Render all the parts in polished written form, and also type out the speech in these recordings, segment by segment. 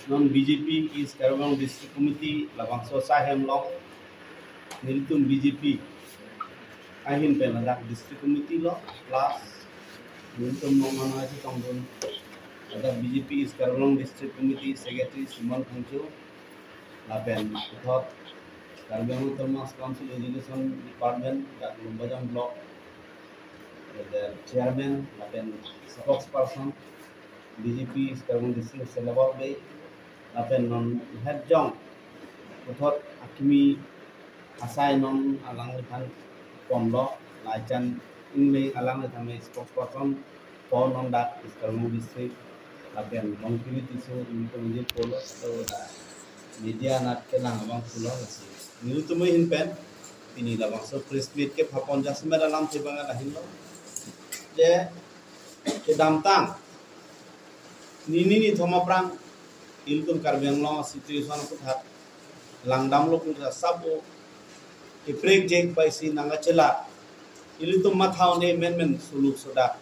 non BJP is Karawang District Committee labang so sahem long nilitum BJP ahin pen ladak District Committee lo plus nilitum nomana si tongdon ada BJP is Karawang District Committee Secretary Simon Pangcho laben uthot Karawang Thomas Council Education Department dak Lumbajang Block the chairman laben spokesperson BJP is Karawang District Selabak Bay lapen non head jong uthot akimi asai non alang lepan pomlo lachan ingle alang letame spokesperson po non dak Karawang District lapen long kini tisu ini kemudian polo atau da media nat kelang abang pulo lasi nilu tumui hinpen ini labang so press meet ke phapon jasme dalam tibangan lahin lo je ke damtang nini ni thoma prang iltum Karawang lo situation ko that langdam lo kun sabo ke break jek pai si nanga chela iltum mathau ne men suluk soda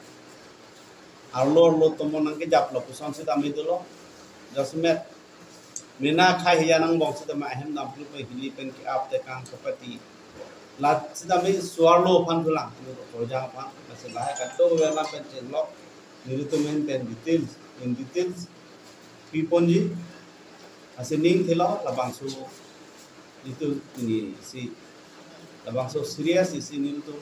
arlor lo tomo nang ke jap lo pusan si tami dolo jasmet mena khai hiyanang bong si tama ahem dam plu pai hili pen ke ap te kang kapati lat si tami suarlo pan tulang ko jang pan masalah ka to wela pen chenlo iltum pen details Piponji asening thelo labangso itu ini si labangso serius isi ni itu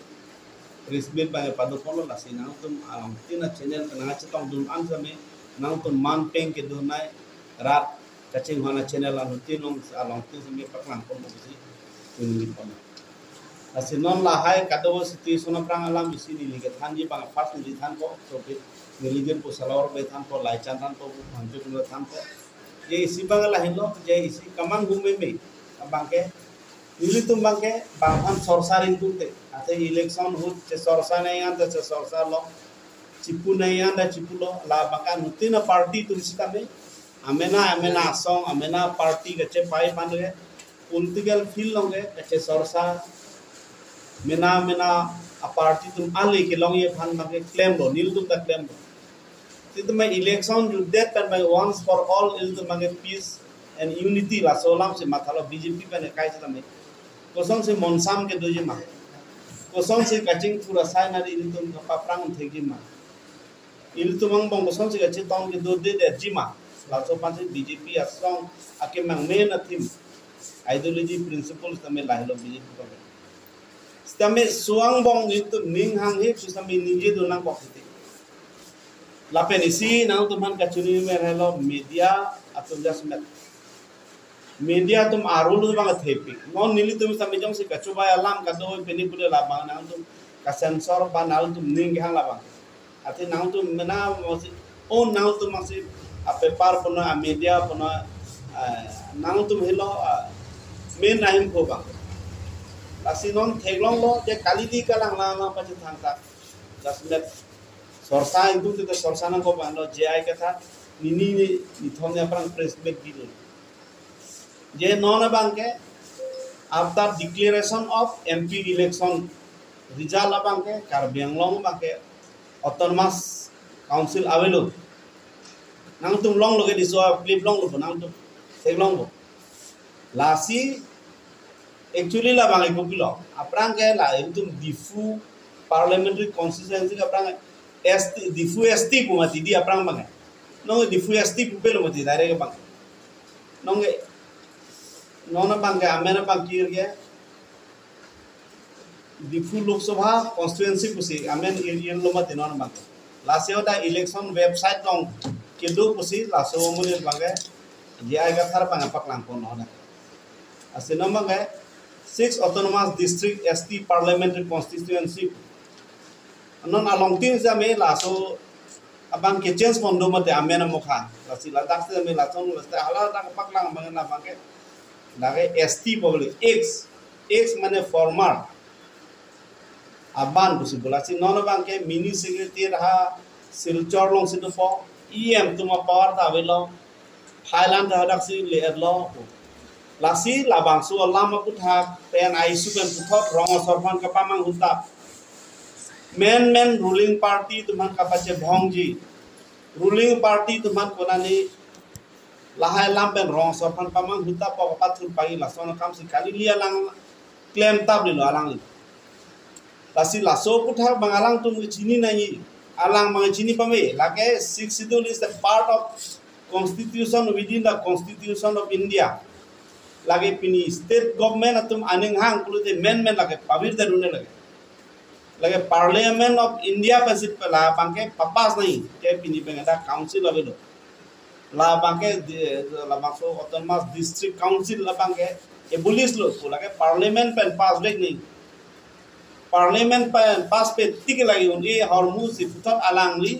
resmi pada padopolo lasi nang tum alam tina channel kana chetong dun ansame nang tum man peng ke dunai rat kaching hana channel anu tinong alam tin sami paklang pon bisi ini pon asinon lahai kadawo siti sona prang alam isi ni ligat hanji bang first ni than ko so niligen po salawar be than po lai chan than po hanju kun than po ye isi bangala hilo je isi kamang gume me bangke nili tum bangke banghan sorsarin tunte ate election hut che sorsa nei anda che sorsa lo chipu nei anda chipu lo la bangka nutina party tum sitame amena song amena party ke che pai pandre political feel longe che sorsa mena a party tum ale ke long ye phan bangke claim lo nil tum da claim lo itu my election to that and by once for all is the mange peace and unity la solam se mathalo BJP pe kai se tame kosong se monsam ke doji ma kosong se kaching pura sai na ri tum ka prang thegi ma il tumang bong kosong se kaching tong ke do de ji ma la so pan se BJP asong ake mang me na thim ideology principles tame la helo BJP ko tame suang bong itu ning hang he su tame nije do nang ko lapen isi nang tuman kacuni me relo media atum jasmet media tum arul bang thepi non nili tum samejong se kachuba alam kado peni pule labang nang tum ka sensor ba nal tum ning hang labang ate nang tum mena mosi on nang tum masi a paper pono a media pono nang tum helo men nahim ko bang lasi non theglong lo je kalidi kalang lama pa thangta jasmet sorsa itu kita sorsa nang ko bando JI kata nini ni thongnya prang press meet gitu je non bangke after declaration of MP election result bangke Karawang long bangke autonomous council avelo nang tum long loge diso clip long lo nang tum seglong lo lasi actually la bangke ko kilo aprang ke la itu difu parliamentary constituency ka prang difu ST pumati dia prang bang no difu ST pupelo mati dare ke bang nonge nona bang ke amena bang kir ke difu lok sabha constituency pusi amen yen lo mati non bang laseo da election website long kido pusi laso munil bang ke ai ga thar bang pak lang pon ona asino bang ke 6 autonomous district ST parliamentary constituency non along tin sa me la so abang ke change mondo mate amena mokha la si la dak se me la chong la sta hala dak paklang bang na bang ke la ke ST bogle x mane former aban busi bola si non bang ke mini secretary ha silchor long sido po em tuma power ta velo thailand ha dak si le lo la si la bang su lama kutha pen ai su pen puthot rong sorpan ka pamang huta men ruling party tuman kapache bhongji ruling party tuman konani lahai lampen rong sorpan pamang huta pa patul pagi lasono kam si kali lia lang claim tab lo alang li lasi laso kutha bangalang tu chini nai alang mang chini pame lake sixth schedule is the part of constitution within the constitution of India lage pini state government atum aning hang kulute men lage pavir de rune lage parliament of India pasit pala bangke papas nahi ke pini pengada council avelo la bangke la bangso autonomous district council la bangke ebulis lo lage parliament pen pass bek nahi parliament pen pass pe tik lagi undi hormuz sifutat alangli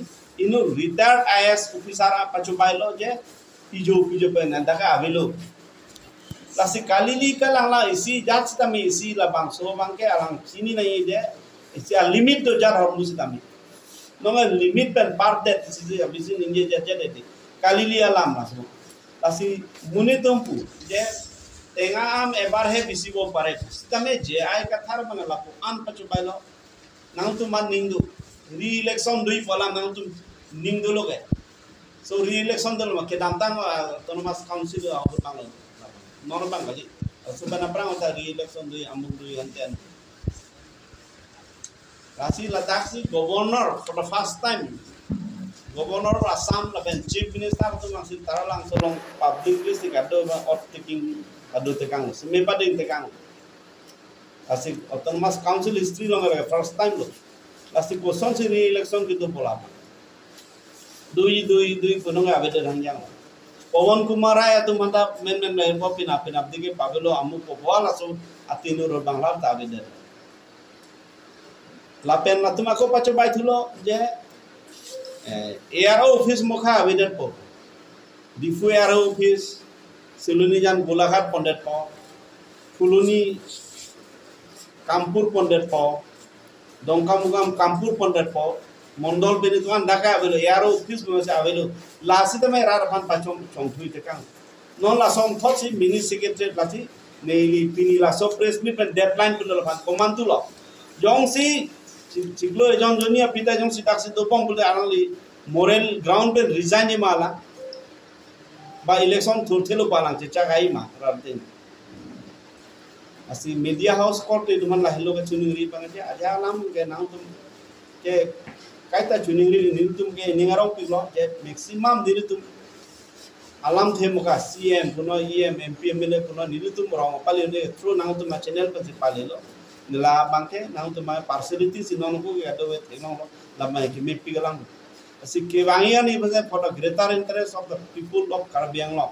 inu retired IAS officer pachubailo je pijo pen andaka avelo lasi kalili kalangla isi jat tami isi la bangso bangke alang sini nahi je isi limit to jar hormuz tami nonga limit pen part that isi abisi ninje jade kalili alam lasu lasi muni tumpu je tenga am ebar he bisi bo pare tame je ai kathar bangala ko an pachubailo nang tu man ningdu re election dui pola nang tu ningdu loge so re election dal ma kedam tang autonomous council banglo non bang kali subana prang ta re election dui amuk dui anten lasi Ladakh si governor for the first time governor Assam la ben chief minister tu masih taralang solong public list kado of taking adu tekang seme pading tekang asik autonomous council history long first time lo lasi question si re election gitu pola dui kunung abede rangjang Pawan Kumar ay tu mata men po pinap dige pabelo amu ko wala so atinu ro bangla ta abede lapen na tumako pacho bai thulo je ARO office mokha abede po difu ARO office Siluni jan Golaghat Pondet po Fuluni Kampur Pondet po Dongkamugam Kampur Pondet po Mondol Benituan Daka avelo ARO office mase avelo lasi tame rar pan pachom chongthui tekang non la som thosi mini secretary lati neili pini la so press meet deadline pulo pan command tulo jong si chiglo jong jonia pita jong si taksi dopong pulo anali moral ground pe resign mala ba election thurthelo palang checha gai ma ramten asi media house court e duman la hello ke chuningri pangate aja lam ke nang tum ke kaita chuningri niltum ke ningarong piglo je maximum niltum alam the muka CM kuno EM MP MLA kuno niltum rong pali ne through nang tum channel pe palelo nila bangke nang tum partiality sinon ko ya do theno la mai ke me pigalang asi ke wangian ni base for the greater interest of the people of Karbi Anglong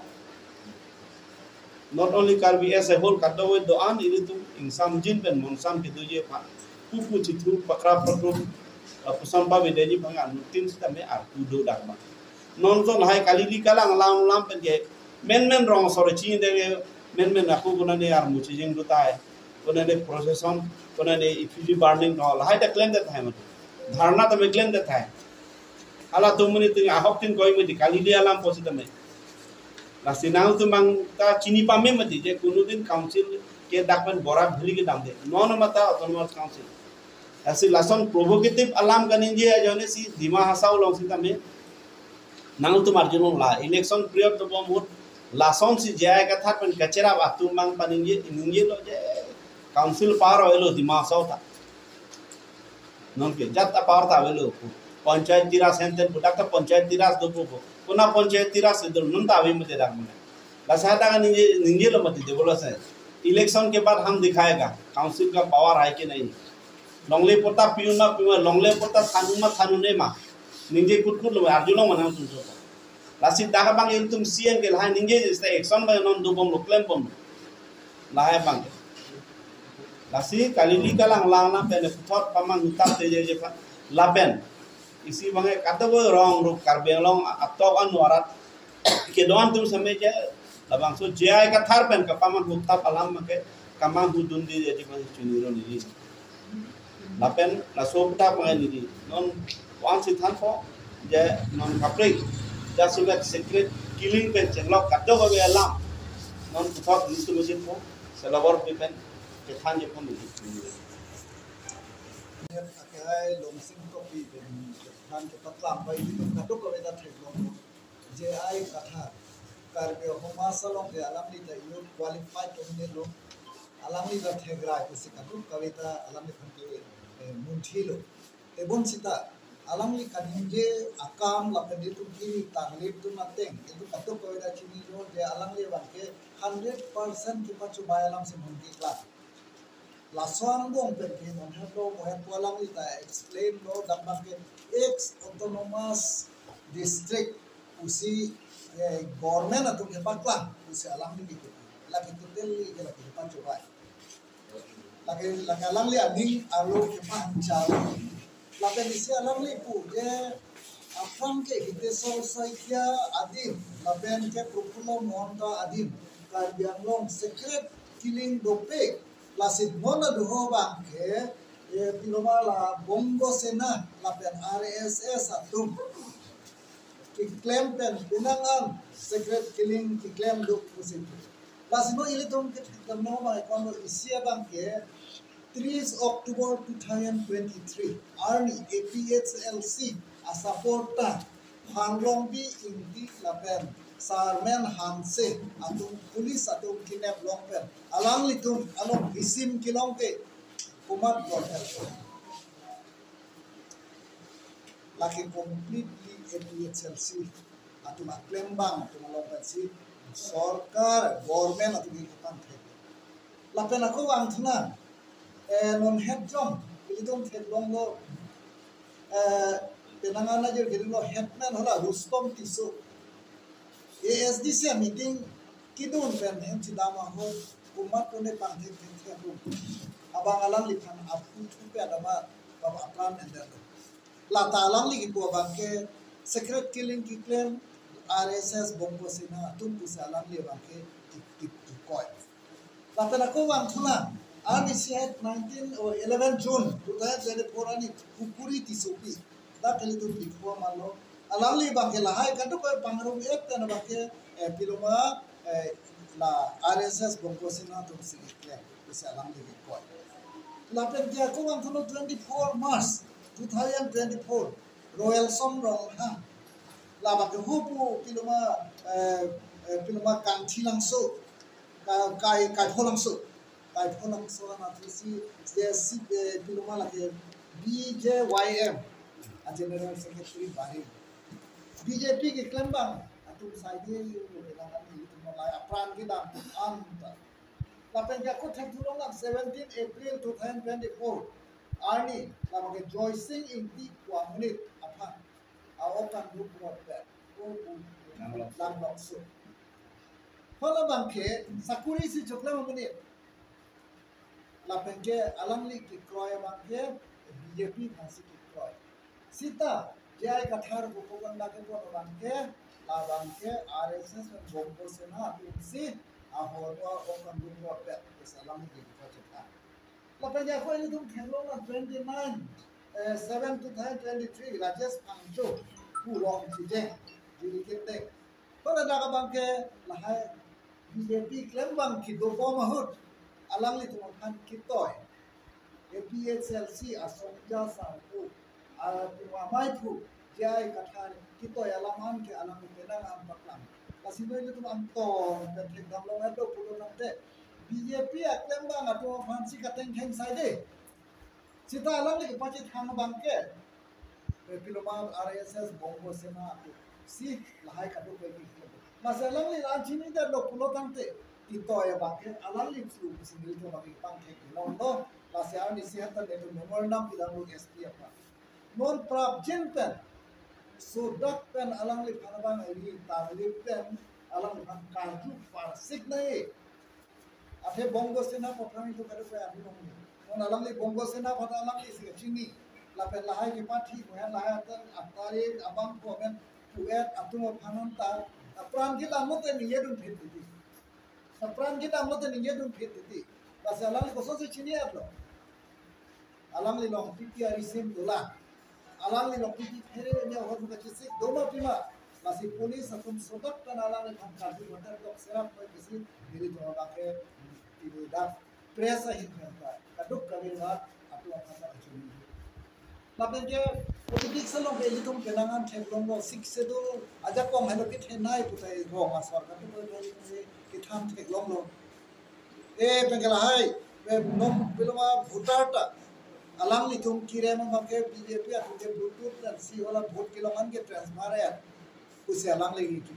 not only Karbi as a whole kadawe doan ilitum insam jin pen monsam ke doje pa pupu chitru pakra pakru pusamba bedeji pangan tin sistem ar kudo dakma non ton hai kalili kalang lam pen ke men rong sore chi de men aku guna ne ar muchi jing dutai guna ne procession guna ne effigy burning all hai ta claim that hai dharna ta me claim that hai ala tumuni tu ahok tin koi mati kalili alam positame la sinang tu mang ta chini pame mati je kunudin council ke dakman bora bhili ke dam de non mata autonomous council asi lason provocative alam kanin je jone si dima hasau long sitame nang tu marjunong la election period to bomut lason si jaya ka tha pan kachera atum mang panin je ninje lo je council par oilo dima hasau ta non ke jatta par ta velo panchayat तिरास हैं बुटाक पंचायत तिरास दो पुना पंचायत तिरास इधर नंदा अभी मुझे डाक में लसाता का निंजे लो मत दे बोला से इलेक्शन के बाद हम दिखाएगा काउंसिल का पावर है कि नहीं लॉन्गले पोता पियुना पियुना लॉन्गले पोता थानुने मा निंजे कुट लो अर्जुनो मना तुम सो लासी दागा बांग इन तुम सीएम के ला निंजे जैसे एक्शन में नॉन दो बम लो क्लेम बम लाए बांग लासी कालीली का लांगना पेने फुट पमंग उतार तेजे जे लापेन isi bangai kata bo rong ru Karbi Anglong atok anwarat ke don tum sampai je labang so jai ka thar pen ka paman hukta palam make kamang hudun di jadi masih cuniro ni lapen la sobta pangai ni non wan si than po je non kaprik ja sugat secret killing pen jenglok kaddo ko be alam non puthok ni tu mesin po selabor pen ke than je pon ni cái lồng sinh có bị han ke patlam bai ni ka dok ko da thek lo je ai ka tha karbe homa salong de alamni da yo qualified omne lo alamni da thegra kisi kadu kavita alamni khante munthilo ebon sita alamni kadinje akam lapedi tu ki tarlip tu nateng itu katu kavita chini jo de alamni banke 100% ki pachu bayalam se munti klas laswang bong pergi non heto mohet walang ita explain lo dapat ke ex autonomous district usi government atau ke pakla usi alam ni gitu lagi total ke lagi depan coba lagi alam li aning alo ke pancal lagi isi alam li pu je apang ke hite society adim lagi ke propulo monda adim karbiang long secret killing dopek lasit mona duho bangke piloma la bongo sena la pen RSS atum ki claim pen binangan secret killing ki claim duk musim lasino ilitum ke no ma kono isia bangke 3 October 2023 Army APHLC a supporta hanglong bi indi la pen Sarmen Hanse atung pulis atung kinep longpen alang litum along isim kilongke umat hotel laki completely APHLC atung aklembang atung longpen si sorkar government atung ikapan thek lapen aku ang thuna non head jom litum thek longlo penangan aja gililo headman hola Rustom Tiso ASDC meeting kidun pen hem sidama ho umat kone pangthek thek abang alang lipan apu tupe adama baba apran ender la talang li ipo bangke secret killing ki claim RSS bombo sina tum pusa alang li bangke tip koi la pena ko wang thuna RBC 19 or 11 June 2024 ani kupuri tisopi da kali tum dikwa malo alang li bangke lahai kadu ko pangrum ek tan bangke piloma la RSS bombo sina tum sikle pusa alang li koi lapen dia ko ang 24 March 2024 Royal Somrong ha laba ke hupu piloma kanthi langso kai pholangso na trisi si piloma lake BJYM a General Secretary Bari BJP ke klembang atum saide yu belangan itu mulai apran kita anta lapen dia ko thek thulong 17 April 2024 Arni lamake joicing in the 1 minute apa awokan group what that lang so hola bangke sakuri si chokla menit lapen ke alamli ki kroy bangke BJP khasi ki kroy sita jai kathar gopogan lage ko bangke la bangke RSS and bombo sena si ahorwa okan group what that salam ki chokla lapen ja ko ini tum thelong 29 7 2023 Rajesh Pangcho purong chije jiri kite pada daga bangke lahai BJP klaim bang ki do mahut alang li tum kan kitoy APHLC asongja sangku mai pu jai kathar kitoy alaman ke alang tenang am paklam kasino ini tum anton dan thek long ado pulo namte BJP klaim bang ato fansi kateng kheng saide sita alang li pachi thang bangke piloma RSS bombo sena si lahai kadu pe masalang li ranchini da lo pulo tante titoy bangke alang li flu singil to bagi pangke londo lasya ni sihata ne to memorandum bilang SP apa non prap jenten so dak pen alang li phanabang ri tarli pen alang li phan karju farsik nai ate bongo sena pothami to kadu pe ami non alang li bongo sena phata alang li singini lapen lahai ki pathi mohan lahai atan atari abang ko men puet atumo phananta apran kita mote ni yedun phititi apran kita mote ni yedun phititi bas alang li koso se chini atlo alang li long PPR sim dola alang li long PPR phere ne hor ka chisi doma pima basi police atum sodak tan alang li kham karju hotel dok serap ko kisi diri to bake ini da presa hit menta kaduk kabir ba atu apasa achuni Lapenge politik salong ke litung kenangan teklong lo sik sedu aja kong helo kit henai putai gong asor kan tu boleh kitam teklong lo pengela hai nom biloma bhutarta alang litung kire ma make BJP atu ke bluetooth dan si wala vote kilongan ke transfer ya usi alang lagi gitu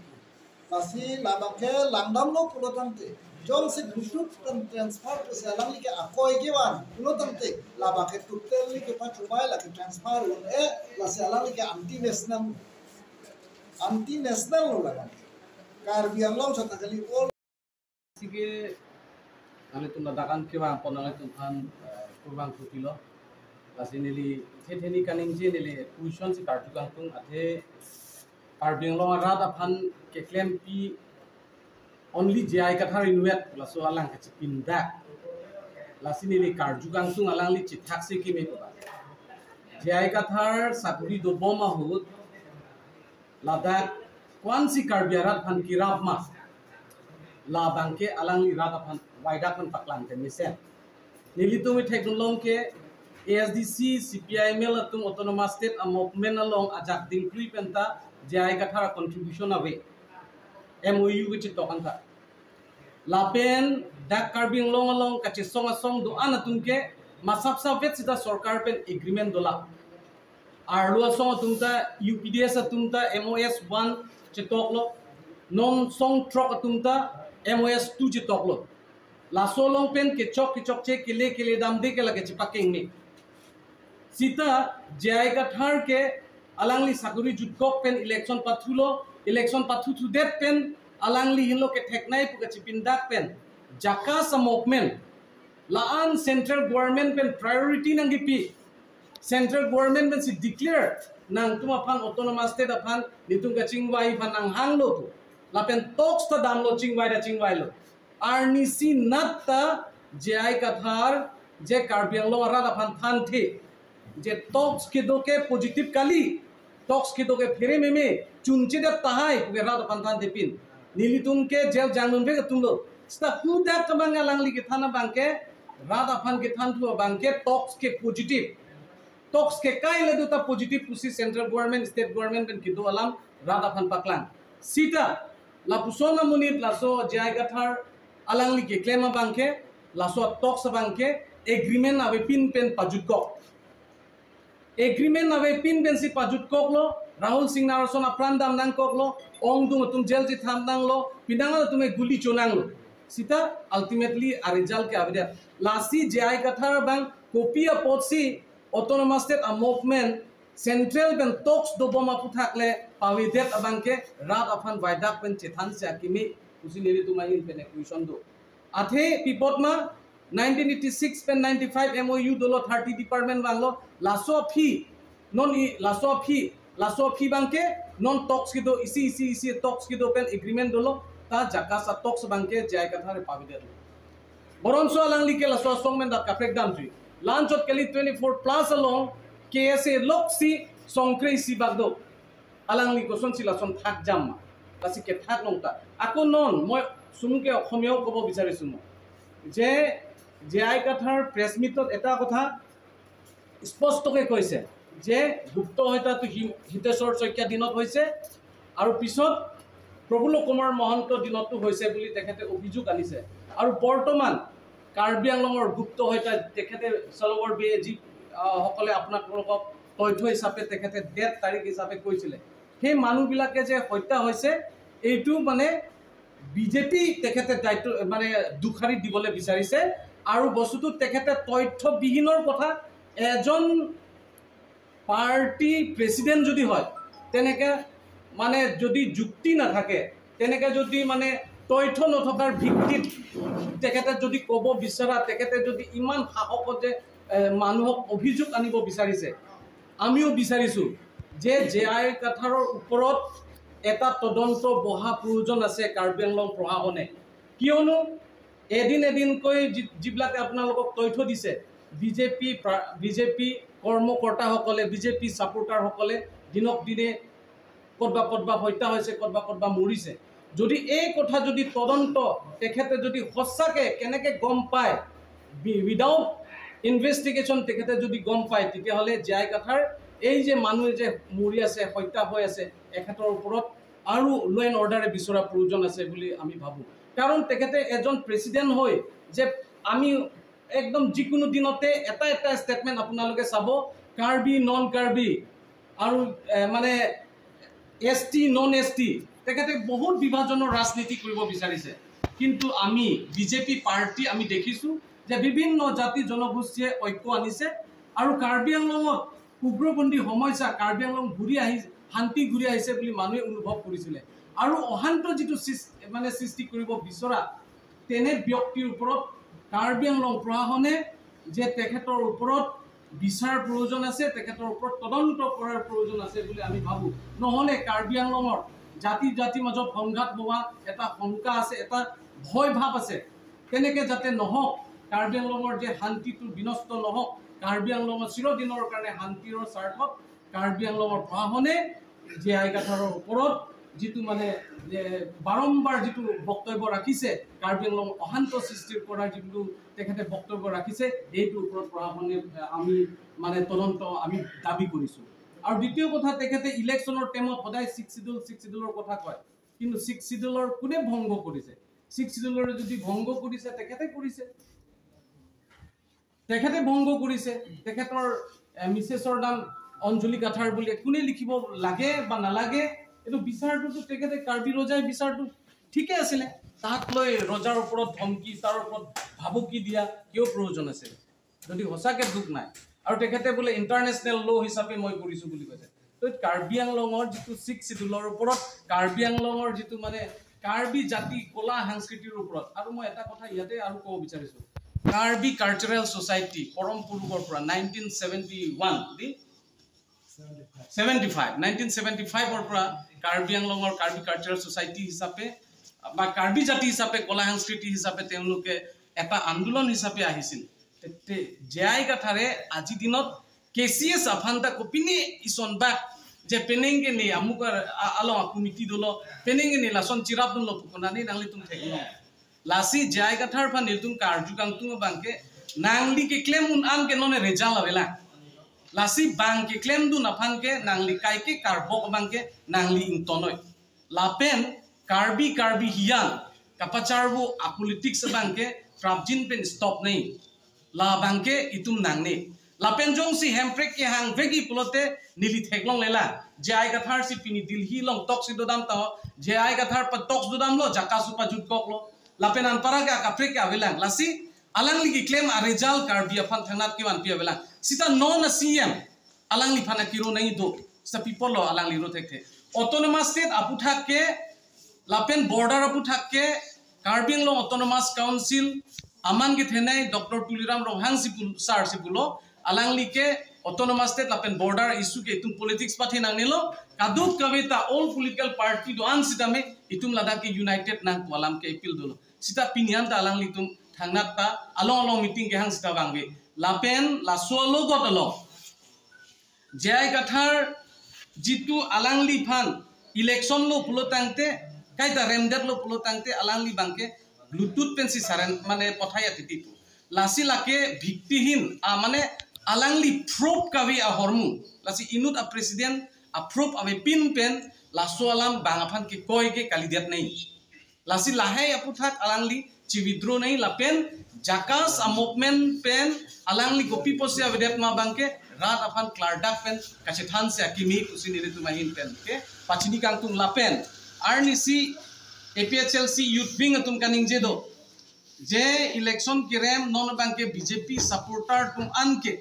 nasi labang ke langdam lo pulotante jong se bluetooth dan transfer usi alang lagi akoi ke wan pulotante labang ke tutel ke pa chubai la ke transfer un lasi alang lagi anti national lo labang karbi alang sa tagali all sige ane tu nadakan kiwa ponang itu kan kurang kutilo lasinili thetheni kaning je nili tuition si kartu kangtung athe arbing long rada phan ke claim pi only jai kathar inuet laso alang ke pinda lasinili karju kangtung alang li chithak se ki me pa jai kathar sakuri do boma hut ladak kwan si karbiarat phan kirap mas la bangke alang li rada phan waida phan paklan ke misen nilitu mi theknolong ke ASDC CPIML atung autonomous state a movement along ajak dingkri penta jai kathar contribution ave MOU which tokan tha lapen dak karbing long along kachi songa song do anatung ke masap sa vet sida sarkar pen agreement dola arlo song atumta UPDS atumta MOS 1 chitoklo non song truck atumta MOS 2 chitoklo la solong pen ke chok che kele dam de ke lage chipaking ni sita jai kathar ke alangli sakuri jutkok pen election pathu to that pen alangli hinlo ke theknai pu ke chipindak pen jaka sa movement laan central government pen priority nangi pi central government pen si declare nang tuma phan autonomous state aphan nitung ka chingwai phan nang hanglo tu la pen talks ta damlo chingwai lo arnisi natta jai kathar je karbiang lo arada phan the जे talks के दो के positive काली talks के दो के फिरे में चुनचे दे तहाई के रात पंथान देपिन नीली तुम के जेल जानून पे तुम लो स्टा खुदा कमांगा लांगली के थाना बांके रात अपन के थान तो बांके टॉक्स के काई ले दो ता पॉजिटिव पुसी सेंट्रल गवर्नमेंट स्टेट गवर्नमेंट के दो अलाम रात अपन पकलान सीता लापुसोना मुनि लासो जाय गथार अलांगली के क्लेम बांके लासो टॉक्स बांके एग्रीमेंट आवे पिन पेन पाजुको agreement ave pin bensi pajut koklo Rahul Singh Narason apran dam nang koklo ong dung tum jail ji tham nang lo pinang tume guli chonang lo sita ultimately a result ke avida lasi jai kathar bang copy a potsi autonomous state a movement central ben talks do boma puthakle pawidet abangke rat afan waidak pen chethan se akimi usi neli tumai in pen question do athe pipotma 1986 pen 95 MOU dolo 30 department banglo laso phi bangke non talks ki do isi talks ki do pen agreement dolo ta jakasa talks bangke jai kathare pavide boronso alangli ke laso songmen da kapek damtri launch of kali 24 plus along KSA loksi songkre si bagdo alangli koson sila son thak jam kasi ke thak nongta ako non moi sumuke okhomeo kobo bisarisu mo je jai kathar press meetot eta kotha স্পষ্টকে কৈছে যে গুপ্ত হত্যাটো হিতেশ্বৰ শইকীয়া দিনত হৈছে আৰু পিছত প্ৰফুল্ল কুমাৰ মহন্ত দিনতো হৈছে বুলি তেখেতে অভিযোগ আনিছে আৰু বৰ্তমান কাৰ্বি আংলঙৰ গুপ্ত হত্যা তেখেতে চলবৰ বিজি সকলে আপোনালোকক তথ্য হিচাপে তেখেতে ডেট তাৰিখ হিচাপে কৈছিলে সেই মানুহবিলাকে যে হত্যা হৈছে এইটো মানে বিজেপি তেখেতে দায়িত্ব মানে দুখাৰি দিবলৈ বিচাৰিছে আৰু বস্তুটো তেখেতে তথ্যবিহীনৰ কথা এজন পাৰ্টি প্ৰেসিডেন্ট যদি হয় তেনেকে মানে যদি যুক্তি না থাকে তেনেকে যদি মানে তথ্য নথকাৰ ভিত্তিত তেখেতে যদি ক'ব বিচাৰা তেখেতে যদি ইমান সাহসতে মানুহক অভিযোগ আনিব বিচাৰিছে আমিও বিচাৰিছো যে জেআই কাথাৰৰ ওপৰত এটা তদন্ত বহা প্ৰয়োজন আছে কাৰ্বি আংলং প্ৰশাসনে কিয়নো এদিনকৈ যিবিলাকে আপোনালোকক তথ্য দিছে বিজেপি কৰ্মকৰ্তা সকলে বিজেপি সাপোৰ্টাৰ সকলে দিনক দিনে কতবা হত্যা হৈছে কতবা মৰিছে যদি এই কথা যদি তদন্ত তেখেতে যদি সঁচাকে কেনেকে গম পায় উইদাউট ইনভেষ্টিগেশ্যন তেখেতে যদি গম পায় তেতিয়াহ'লে জীয়াই কাঠাৰ এই যে মানুহে যে মৰি আছে হত্যা হৈ আছে এখেতৰ ওপৰত আৰু ল এণ্ড অৰ্ডাৰে বিচৰা প্ৰয়োজন আছে বুলি আমি ভাবোঁ কাৰণ তেখেতে এজন প্ৰেচিডেণ্ট হৈ যে আমি একদম যিকোনো দিনতে এটা ষ্টেটমেণ্ট আপোনালোকে চাব কাৰ্বি নন কাৰ্বি আৰু মানে ST নন ST তেখেতে বহুত বিভাজনৰ ৰাজনীতি কৰিব বিচাৰিছে কিন্তু আমি বিজেপি পাৰ্টি আমি দেখিছোঁ যে বিভিন্ন জাতি জনগোষ্ঠীয়ে ঐক্য আনিছে আৰু কাৰ্বি আংলঙত উগ্ৰপন্থী সমস্যা কাৰ্বি আংলং ঘূৰি আহিছে শান্তি ঘূৰি আহিছে বুলি মানুহে অনুভৱ কৰিছিলে আৰু অশান্ত যিটো মানে সৃষ্টি কৰিব বিচৰা তেনে ব্যক্তিৰ ওপৰত কাৰ্বি আংলং প্ৰশাসনে যে তেখেতৰ ওপৰত বিচাৰ প্ৰয়োজন আছে তেখেতৰ ওপৰত তদন্ত কৰাৰ প্ৰয়োজন আছে বুলি আমি ভাবোঁ নহ'লে কাৰ্বি আংলঙৰ জাতিৰ মাজত সংঘাত হোৱা এটা শংকা আছে এটা ভয় ভাৱ আছে তেনেকৈ যাতে নহওক কাৰ্বি আংলঙৰ যে শান্তিটো বিনষ্ট নহওক কাৰ্বি আংলঙৰ চিৰদিনৰ কাৰণে শান্তিৰ স্বাৰ্থত কাৰ্বি আংলঙৰ প্ৰশাসনে জীয়াই কাঠাৰৰ ওপৰত যিটো মানে বাৰম্বাৰ যিটো বক্তব্য ৰাখিছে কাৰ্বি আংলং অশান্ত সৃষ্টিৰ কৰাৰ যিটো তেখেতে বক্তব্য ৰাখিছে এইটোৰ ওপৰত প্ৰশাসনে আমি মানে তদন্ত আমি দাবী কৰিছোঁ আৰু দ্বিতীয় কথা তেখেতে ইলেকশ্যনৰ টাইমত সদায় 6 শিডিউলৰ কথা কয় কিন্তু 6 শিডিউলৰ কোনে ভংগ কৰিছে 6 শিডিউলৰে যদি ভংগ কৰিছে তেখেতে ভংগ কৰিছে তেখেতৰ মিছেছৰ নাম অঞ্জলি কাঠাৰ বুলি কোনে লিখিব লাগে বা নালাগে এইটো বিচাৰটোতো তেখেতে কাৰ্বি ৰজাই বিচাৰটো ঠিকে আছিলে তাক লৈ ৰজাৰ ওপৰত ধমকি তাৰ ওপৰত ভাবুকি দিয়া কিয় প্ৰয়োজন আছে যদি সঁচাকৈ দুখ নাই আৰু তেখেতে বোলে ইণ্টাৰনেশ্যনেল ল' হিচাপে মই কৰিছোঁ বুলি কৈছে তো কাৰ্বি আংলঙৰ যিটো 6 শিডিউলৰ ওপৰত কাৰ্বি আংলঙৰ যিটো মানে কাৰ্বি জাতি কলা সংস্কৃতিৰ ওপৰত আৰু মই এটা কথা ইয়াতে আৰু ক'ব বিচাৰিছোঁ কাৰ্বি কালচাৰেল ছ'চাইটি পৰম পুৰুষৰ পৰা 1975 পৰা কাৰ্বি আংলঙৰ কাৰ্বি কালচাৰেল ছ'চাইটি হিচাপে বা কাৰ্বি জাতি হিচাপে কলা সংস্কৃতি হিচাপে তেওঁলোকে এটা আন্দোলন হিচাপে আহিছিল জীয়াই কাঠাৰে আজি দিনত KCS আফান্তা কপিনে ইছনবাক যে পেনেংগে নে আমুক আলো কমিটি দল পেনেংগে নে লাসন চিরাপ দল পুকনানি নাংলি তুম থেকল লাসি জীয়াই কাঠাৰ ফা নিলতুম কাৰ্জু কাংতুম বাংকে নাংলি কে ক্লেম উন আন কে ননে রেজাল আবেলা লাসি বাংকে ক্লেম দু নাফানকে নাংলি কাইকে কার্বক বাংকে নাংলি ইনতনয় লাপেন কার্বি হিয়ান কাপাচারবু আপলিটিক্স বাংকে প্রাবজিন পেন স্টপ নেই লা বাংকে ইতুম নাংনে লাপেন জংসি হেমপ্রেক के हांग वेगी पुलते नीली थेगलों लेला जेआई कथार सि पिनी दिल्ली लोंग टॉक्स दोदाम ता जेआई कथार पर टॉक्स दोदाम लो जाका सुपा जुट कोकलो लापेन अनपरा का काफ्रिक का वेलांग लासी अलंगली की क्लेम अरेजाल कार्बी अफन थंगनात की वन पिया वेलांग सीता नॉन सीएम अलंगली फाना किरो नहीं दो स पीपल लो अलंगली रो थे ऑटोनोमस स्टेट अपुठा के लापेन बॉर्डर अपुठा के कार्बी लो ऑटोनोमस काउंसिल अमान के थे नहीं डॉक्टर तुलिराम रोहांग सिपुल सार सिपुलो अलंगली के ऑटोनोमस स्टेट लापेन बॉर्डर इशू के तुम पॉलिटिक्स पाथे नांगनेलो कादुक कविता ऑल पॉलिटिकल पार्टी दो आन सीता में इतुम लदा के यूनाइटेड नांग वालाम के अपील दोलो सीता पिनियान ता अलंगली तुम थांगनाता अलों मीटिंग के हांग सीता बांगे लापेन लासोलो गोटलो जेआई कथार जितु अलंगली फान इलेक्शन लो पुलो तांगते काइता रेमडेट लो पुलो तांगते अलंगली बांके ब्लूटूथ पेंसी सारेन माने पठाया तितिपु लासी लाके भित्तिहीन माने अलंगली प्रोप कावी आ हरमु लासी इनुट आ प्रेसिडेंट आ प्रोप अबे पिन पेन लासो आलाम बांगाफान के कोय के कालिदियत नहीं लासी लाहे अपुथाक अलंगली चिविद्रो नहीं लापेन जाकास आ मूवमेंट पेन अलंगली गोपी पोसे अवेदेत मा बांके रात अफान क्लार्डाक पेन काचेथान से अकिमी कुसी निरे तुमाहिन पेन के पाचिनी कांगतुम लापेन आरनीसी APHLC यूथ विंग तुम कानिंग जेदो जे इलेक्शन के रेम नॉन बांके बीजेपी सपोर्टर तुम अनके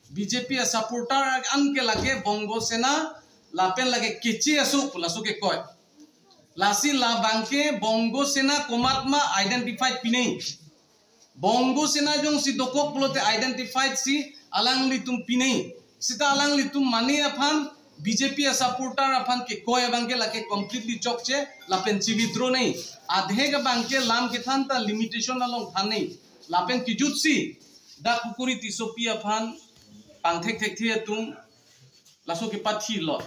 बीजेपी सपोर्टर अनके लगे बंगो सेना लापेन लगे केचे असु पुलासु के कोय लासी ला बांके बंगो सेना कोमात्मा आइडेंटिफाइड पिने बंगो सेना जों सी दोकोक पुलोते आइडेंटिफाइड सी अलंगली तुम पिने सीता अलंगली तुम माने अफान बीजेपी सपोर्टर अफान के कोय बांके लगे कंप्लीटली चोकचे लापेन चिविद्रो नहीं आधे के बांके लाम के थान ता लिमिटेशन अलोंग थान नहीं लापेन की जुत्सी दा कुकुरी तिसोपी अफान पांथेक थेक थे तुम लासो के पाथी लो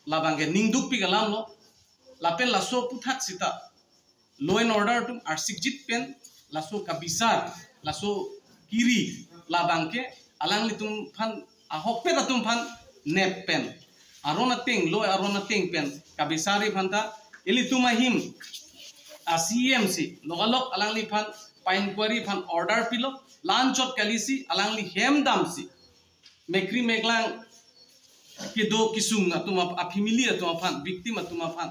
ला बांगे निंगदुक पी गलाम लो लापेन लासो पुथाक सीता लो एंड ऑर्डर तुम आरसिक जित पेन लासो का बिसार लासो किरी labangke alang litum phan ahok pe tum phan nep pen arona ting lo arona ting pen kabisari phanta elitumahim CMC logalok alang li phan pain query phan order pilo lanchot kalisi alang li hem damsi mekri meglang kido kisung atuma afimili atuma phan victim atuma phan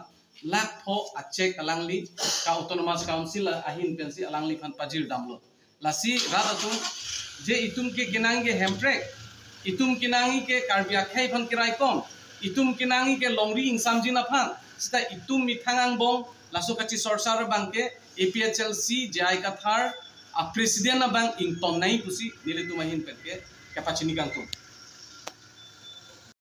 lak pho a check alang li ka autonomous council ahin pensi alang li phan pajir damlo lasi radatum je itum ke kinangi hemprek itum kinangi ke karbia khai phan kirai kom itum kinangi ke longri ingsamjina phan sita itum mithangang bong laso kachi sorsar bangke APHLC jai kathar a president bang in ton nai pusi nilitum ahin penke kapachini kangkum